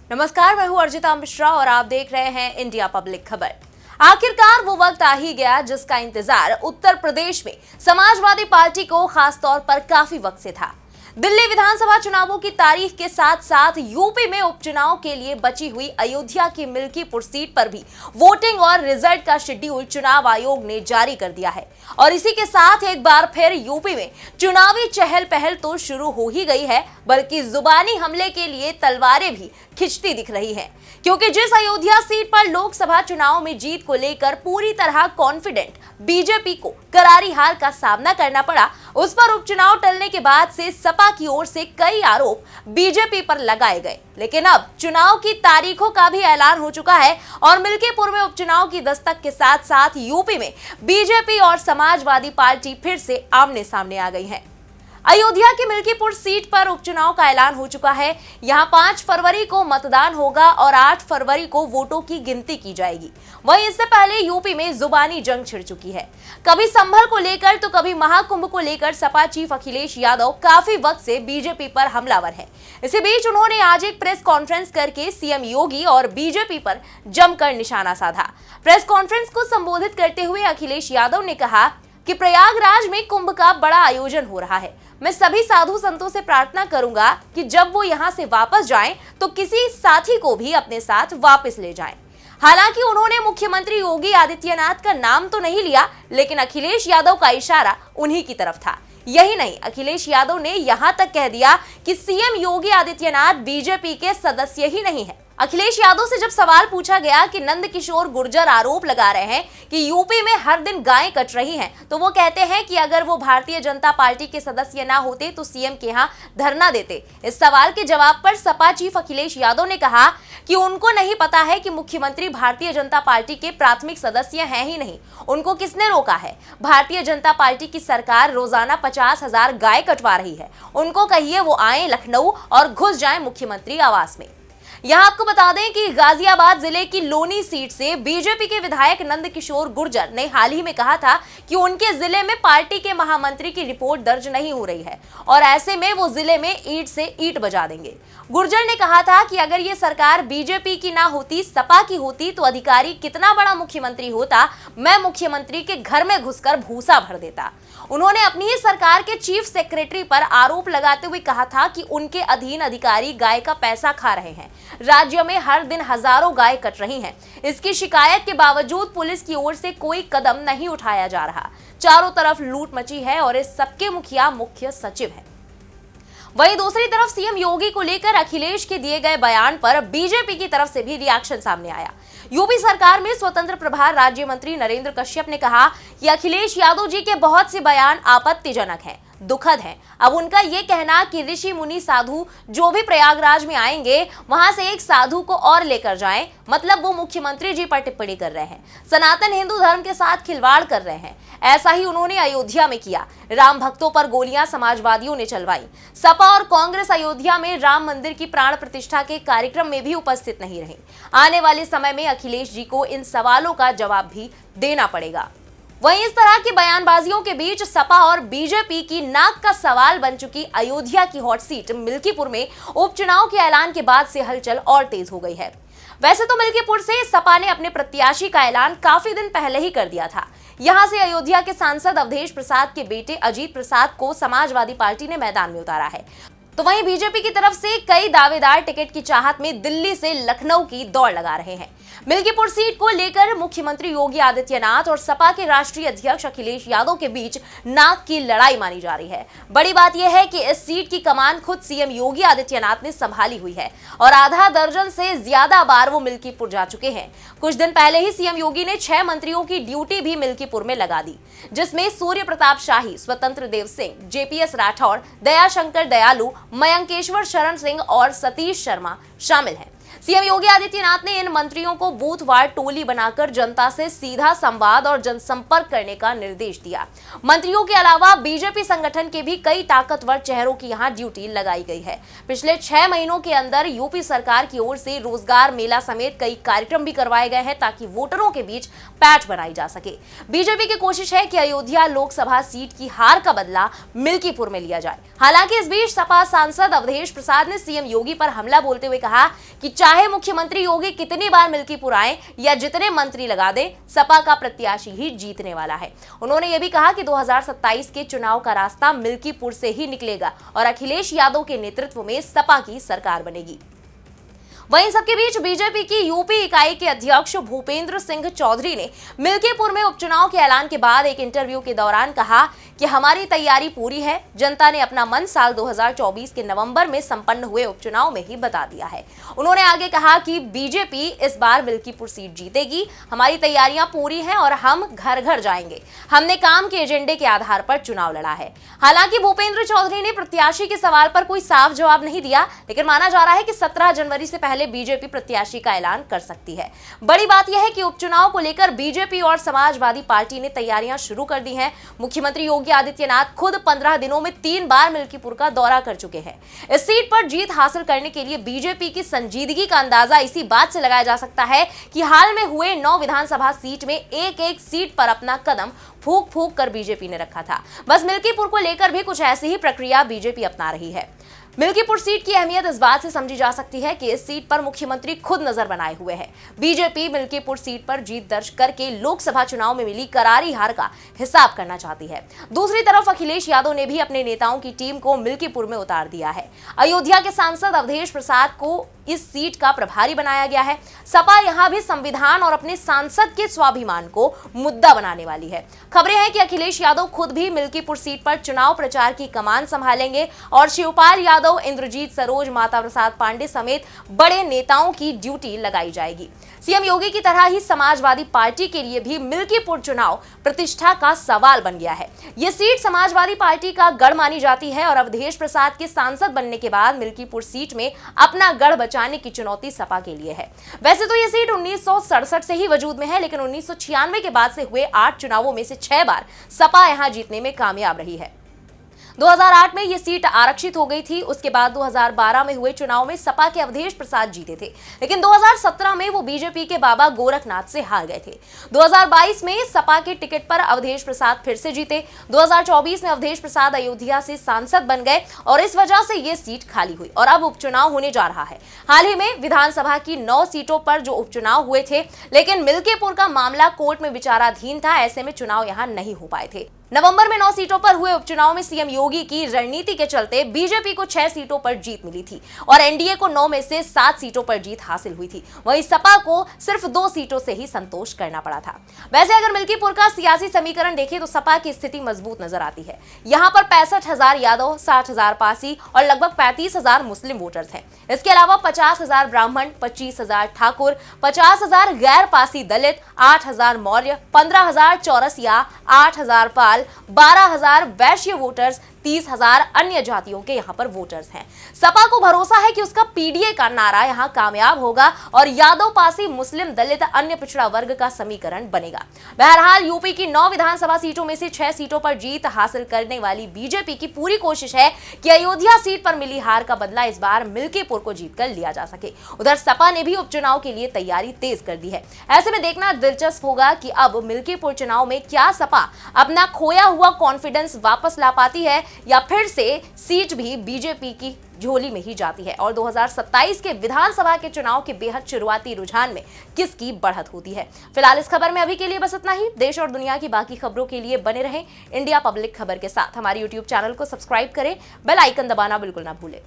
नमस्कार, मैं हूं अर्जिता मिश्रा और आप देख रहे हैं इंडिया पब्लिक खबर। आखिरकार वो वक्त आ ही गया जिसका इंतजार उत्तर प्रदेश में समाजवादी पार्टी को खासतौर पर काफी वक्त से था। दिल्ली विधानसभा चुनावों की तारीख के साथ साथ यूपी में उपचुनाव के लिए बची हुई अयोध्या की मिल्कीपुर सीट पर भी वोटिंग और रिजल्ट का शेड्यूल चुनाव आयोग ने जारी कर दिया है और इसी के साथ एक बार फिर यूपी में चुनावी चहल पहल तो शुरू हो ही गई है, बल्कि जुबानी हमले के लिए तलवारें भी खिंचती दिख रही हैं, क्योंकि जिस अयोध्या सीट पर लोकसभा चुनाव में जीत को लेकर पूरी तरह कॉन्फिडेंट बीजेपी को करारी हार का सामना करना पड़ा, उस पर उपचुनाव टलने के बाद से सपा की ओर से कई आरोप बीजेपी पर लगाए गए। लेकिन अब चुनाव की तारीखों का भी ऐलान हो चुका है और मिल्कीपुर में उपचुनाव की दस्तक के साथ साथ यूपी में बीजेपी और समाजवादी पार्टी फिर से आमने सामने आ गई है। अयोध्या की मिल्कीपुर सीट पर उपचुनाव का ऐलान हो चुका है। यहां 5 फरवरी को मतदान होगा और 8 फरवरी को वोटों की गिनती की जाएगी। वहीं इससे पहले यूपी में जुबानी जंग छिड़ चुकी है। कभी संभल को लेकर तो कभी महाकुंभ को लेकर सपा चीफ अखिलेश यादव काफी वक्त से बीजेपी पर हमलावर है। इसी बीच उन्होंने आज एक प्रेस कॉन्फ्रेंस करके सीएम योगी और बीजेपी पर जमकर निशाना साधा। प्रेस कॉन्फ्रेंस को संबोधित करते हुए अखिलेश यादव ने कहा कि प्रयागराज में कुंभ का बड़ा आयोजन हो रहा है। मैं सभी साधु संतों से प्रार्थना करूंगा कि जब वो यहाँ से वापस जाएं तो किसी साथी को भी अपने साथ वापस ले जाएं। हालांकि उन्होंने मुख्यमंत्री योगी आदित्यनाथ का नाम तो नहीं लिया, लेकिन अखिलेश यादव का इशारा उन्हीं की तरफ था। यही नहीं, अखिलेश यादव ने यहां तक कह दिया कि सीएम योगी आदित्यनाथ बीजेपी के सदस्य ही नहीं है। अखिलेश यादव से जब सवाल पूछा गया कि नंदकिशोर गुर्जर आरोप लगा रहे हैं कि यूपी में हर दिन गायें कट रही हैं, तो वो कहते हैं कि अगर वो भारतीय जनता पार्टी के सदस्य ना होते तो सीएम के यहाँ धरना देते। इस सवाल के जवाब पर सपा चीफ अखिलेश यादव ने कहा कि उनको नहीं पता है कि मुख्यमंत्री भारतीय जनता पार्टी के प्राथमिक सदस्य हैं ही नहीं। उनको किसने रोका है? भारतीय जनता पार्टी की सरकार रोजाना 50,000 गाय कटवा रही है। उनको कहिए वो आए लखनऊ और घुस जाए मुख्यमंत्री आवास में। यहाँ आपको बता दें कि गाजियाबाद जिले की लोनी सीट से बीजेपी के विधायक नंदकिशोर गुर्जर ने हाल ही में कहा था कि उनके जिले में पार्टी के महामंत्री की रिपोर्ट दर्ज नहीं हो रही है और ऐसे में वो जिले में ईंट से ईंट बजा देंगे। गुर्जर ने कहा था कि अगर ये सरकार बीजेपी की ना होती, सपा की होती, तो अधिकारी कितना बड़ा मुख्यमंत्री होता, मैं मुख्यमंत्री के घर में घुसकर भूसा भर देता। उन्होंने अपनी ही सरकार के चीफ सेक्रेटरी पर आरोप लगाते हुए कहा था कि उनके अधीन अधिकारी गाय का पैसा खा रहे हैं। राज्य में हर दिन हजारों गाय कट रही हैं। इसकी शिकायत के बावजूद पुलिस की ओर से कोई कदम नहीं उठाया जा रहा। चारों तरफ लूट मची है और इस सबके मुखिया मुख्य सचिव है। वहीं दूसरी तरफ सीएम योगी को लेकर अखिलेश के दिए गए बयान पर बीजेपी की तरफ से भी रिएक्शन सामने आया। यूपी सरकार में स्वतंत्र प्रभार राज्य मंत्री नरेंद्र कश्यप ने कहा कि अखिलेश यादव जी के बहुत से बयान आपत्तिजनक हैं, दुखद है। अब उनका ये कहना कि ऋषि मुनि साधु जो भी प्रयागराज में आएंगे वहां से एक साधु को और लेकर जाएं, मतलब वो मुख्यमंत्री जी पर टिप्पणी कर रहे हैं, सनातन हिंदू धर्म के साथ खिलवाड़ कर रहे हैं। ऐसा ही उन्होंने अयोध्या में किया। राम भक्तों पर गोलियां समाजवादियों ने चलवाई। सपा और कांग्रेस अयोध्या में राम मंदिर की प्राण प्रतिष्ठा के कार्यक्रम में भी उपस्थित नहीं रही। आने वाले समय में अखिलेश जी को इन सवालों का जवाब भी देना पड़ेगा। वहीं इस तरह की बयानबाजियों के बीच सपा और बीजेपी की नाक का सवाल बन चुकी अयोध्या की हॉट सीट मिल्कीपुर में उपचुनाव के ऐलान के बाद से हलचल और तेज हो गई है। वैसे तो मिल्कीपुर से सपा ने अपने प्रत्याशी का ऐलान काफी दिन पहले ही कर दिया था। यहां से अयोध्या के सांसद अवधेश प्रसाद के बेटे अजीत प्रसाद को समाजवादी पार्टी ने मैदान में उतारा है। तो वहीं बीजेपी की तरफ से कई दावेदार टिकट की चाहत में दिल्ली से लखनऊ की दौड़ लगा रहे हैं। मिल्कीपुर सीट को लेकर मुख्यमंत्री योगी आदित्यनाथ और सपा के राष्ट्रीय अध्यक्ष अखिलेश यादव के बीच नाक की लड़ाई मानी जा रही है। बड़ी बात यह है कि इस सीट की कमान खुद सीएम योगी आदित्यनाथ ने संभाली हुई है और आधा दर्जन से ज्यादा बार वो मिल्कीपुर जा चुके हैं। कुछ दिन पहले ही सीएम योगी ने 6 मंत्रियों की ड्यूटी भी मिल्कीपुर में लगा दी, जिसमें सूर्य प्रताप शाही, स्वतंत्र देव सिंह, जेपीएस राठौर, दयाशंकर दयालु, मयंकेश्वर शरण सिंह और सतीश शर्मा शामिल हैं। सीएम योगी आदित्यनाथ ने इन मंत्रियों को बूथवार टोली बनाकर जनता से सीधा संवाद और जनसंपर्क करने का निर्देश दिया। मंत्रियों के अलावा बीजेपी संगठन के भी कई ताकतवर चेहरों की यहां ड्यूटी लगाई गई है। पिछले 6 महीनों के अंदर यूपी सरकार की ओर से रोजगार मेला समेत कई कार्यक्रम भी करवाए गए हैं ताकि वोटरों के बीच पैठ बनाई जा सके। बीजेपी की कोशिश है कि अयोध्या लोकसभा सीट की हार का बदला मिल्कीपुर में लिया जाए। हालांकि इस बीच सपा सांसद अवधेश प्रसाद ने सीएम योगी पर हमला बोलते हुए कहा कि चाहे चाहे मुख्यमंत्री योगी कितनी बार मिल्कीपुर आए या जितने मंत्री लगा दे, सपा का प्रत्याशी ही जीतने वाला है। उन्होंने यह भी कहा कि 2027 के चुनाव का रास्ता मिल्कीपुर से ही निकलेगा और अखिलेश यादव के नेतृत्व में सपा की सरकार बनेगी। वहीं सबके बीच बीजेपी की यूपी इकाई के अध्यक्ष भूपेंद्र सिंह चौधरी ने मिल्कीपुर में उपचुनाव के ऐलान के बाद एक इंटरव्यू के दौरान कहा कि हमारी तैयारी पूरी है। जनता ने अपना मन साल 2024 के नवंबर में संपन्न हुए उपचुनाव में ही बता दिया है। उन्होंने आगे कहा कि बीजेपी इस बार मिल्कीपुर सीट जीतेगी। हमारी तैयारियां पूरी हैं और हम घर घर जाएंगे। हमने काम के एजेंडे के आधार पर चुनाव लड़ा है। हालांकि भूपेंद्र चौधरी ने प्रत्याशी के सवाल पर कोई साफ जवाब नहीं दिया, लेकिन माना जा रहा है कि 17 जनवरी से पहले बीजेपी प्रत्याशी का ऐलान कर सकती है। बड़ी बात यह है कि उपचुनाव को लेकर बीजेपी और समाजवादी पार्टी ने तैयारियां शुरू कर दी हैं। मुख्यमंत्री योगी आदित्यनाथ खुद 15 दिनों में 3 बार मिल्कीपुर का दौरा कर चुके हैं। इस सीट पर जीत हासिल करने के लिए बीजेपी की संजीदगी का अंदाजा इसी बात से लगाया जा सकता है कि हाल में हुए 9 विधानसभा सीट में एक सीट पर अपना कदम फूंक फूंक कर बीजेपी ने रखा था। बस मिल्कीपुर को लेकर भी कुछ ऐसी ही प्रक्रिया बीजेपी अपना रही है। मिल्कीपुर सीट की अहमियत इस बात से समझी जा सकती है कि इस सीट पर मुख्यमंत्री खुद नजर बनाए हुए हैं। बीजेपी मिल्कीपुर सीट पर जीत दर्ज करके लोकसभा चुनाव में मिली करारी हार का हिसाब करना चाहती है। दूसरी तरफ अखिलेश यादव ने भी अपने नेताओं की टीम को मिल्कीपुर में उतार दिया है। अयोध्या के सांसद अवधेश प्रसाद को इस सीट का प्रभारी बनाया गया है। सपा यहां भी संविधान और अपने सांसद के स्वाभिमान को मुद्दा बनाने वाली है। खबरें हैं कि अखिलेश यादव खुद भी मिल्कीपुर सीट पर चुनाव प्रचार की कमान संभालेंगे और शिवपाल यादव, इंद्रजीत सरोज, माता प्रसाद पांडे समेत बड़े नेताओं की ड्यूटी लगाई जाएगी। सीएम योगी की तरह ही समाजवादी पार्टी के लिए भी मिल्कीपुर चुनाव प्रतिष्ठा का सवाल बन गया है। यह सीट समाजवादी पार्टी का गढ़ मानी जाती है और अवधेश प्रसाद के सांसद बनने के बाद मिल्कीपुर सीट में अपना गढ़ बचाने की चुनौती सपा के लिए है। वैसे तो यह सीट 1967 से ही वजूद में है, लेकिन 1996 के बाद से हुए 8 चुनावों में से 6 बार सपा यहां जीतने में कामयाब रही है। 2008 में यह सीट आरक्षित हो गई थी। उसके बाद 2012 में हुए चुनाव में सपा के अवधेश प्रसाद जीते थे, लेकिन 2017 में वो बीजेपी के बाबा गोरखनाथ से हार गए थे। 2022 में सपा के टिकट पर अवधेश प्रसाद फिर से जीते। 2024 में अवधेश प्रसाद अयोध्या से सांसद बन गए और इस वजह से ये सीट खाली हुई और अब उपचुनाव होने जा रहा है। हाल ही में विधानसभा की 9 सीटों पर जो उपचुनाव हुए थे, लेकिन मिल्कीपुर का मामला कोर्ट में विचाराधीन था। ऐसे में चुनाव यहां नहीं हो पाए थे। नवंबर में 9 सीटों पर हुए उपचुनाव में सीएम योगी की रणनीति के चलते बीजेपी को 6 सीटों पर जीत मिली थी और एनडीए को 9 में से 7 सीटों पर जीत हासिल हुई थी। वहीं सपा को सिर्फ 2 सीटों से ही संतोष करना पड़ा था। वैसे अगर मिल्कीपुर का सियासी समीकरण देखें तो सपा की स्थिति मजबूत नजर आती है। यहाँ पर 65,000 यादव, 60,000 पासी और लगभग 35,000 मुस्लिम वोटर्स हैं। इसके अलावा 50,000 ब्राह्मण, 25,000 ठाकुर, 50,000 गैर पासी दलित, 8,000 मौर्य, 15,000 चौरसिया, 8,000 पाल, 12,000 वैश्य वोटर्स, 30,000 अन्य जातियों के यहाँ पर वोटर्स हैं। सपा को भरोसा है कि उसका पीडीए का नारा यहाँ कामयाब होगा और यादव, पासी, मुस्लिम, दलित, अन्य पिछड़ा वर्ग का समीकरण बनेगा। बहरहाल यूपी की 9 विधानसभा सीटों में से 6 सीटों पर जीत हासिल करने वाली बीजेपी की पूरी कोशिश है कि अयोध्या सीट पर मिली हार का बदला इस बार मिल्कीपुर को जीतकर लिया जा सके। उधर सपा ने भी उपचुनाव के लिए तैयारी तेज कर दी है। ऐसे में देखना दिलचस्प होगा कि अब मिल्कीपुर चुनाव में क्या सपा अपना खोया हुआ कॉन्फिडेंस वापस ला पाती है या फिर से सीट भी बीजेपी की झोली में ही जाती है और 2027 के विधानसभा के चुनाव के बेहद शुरुआती रुझान में किसकी बढ़त होती है। फिलहाल इस खबर में अभी के लिए बस इतना ही। देश और दुनिया की बाकी खबरों के लिए बने रहें इंडिया पब्लिक खबर के साथ। हमारे YouTube चैनल को सब्सक्राइब करें, बेल आइकन दबाना बिल्कुल ना भूलें।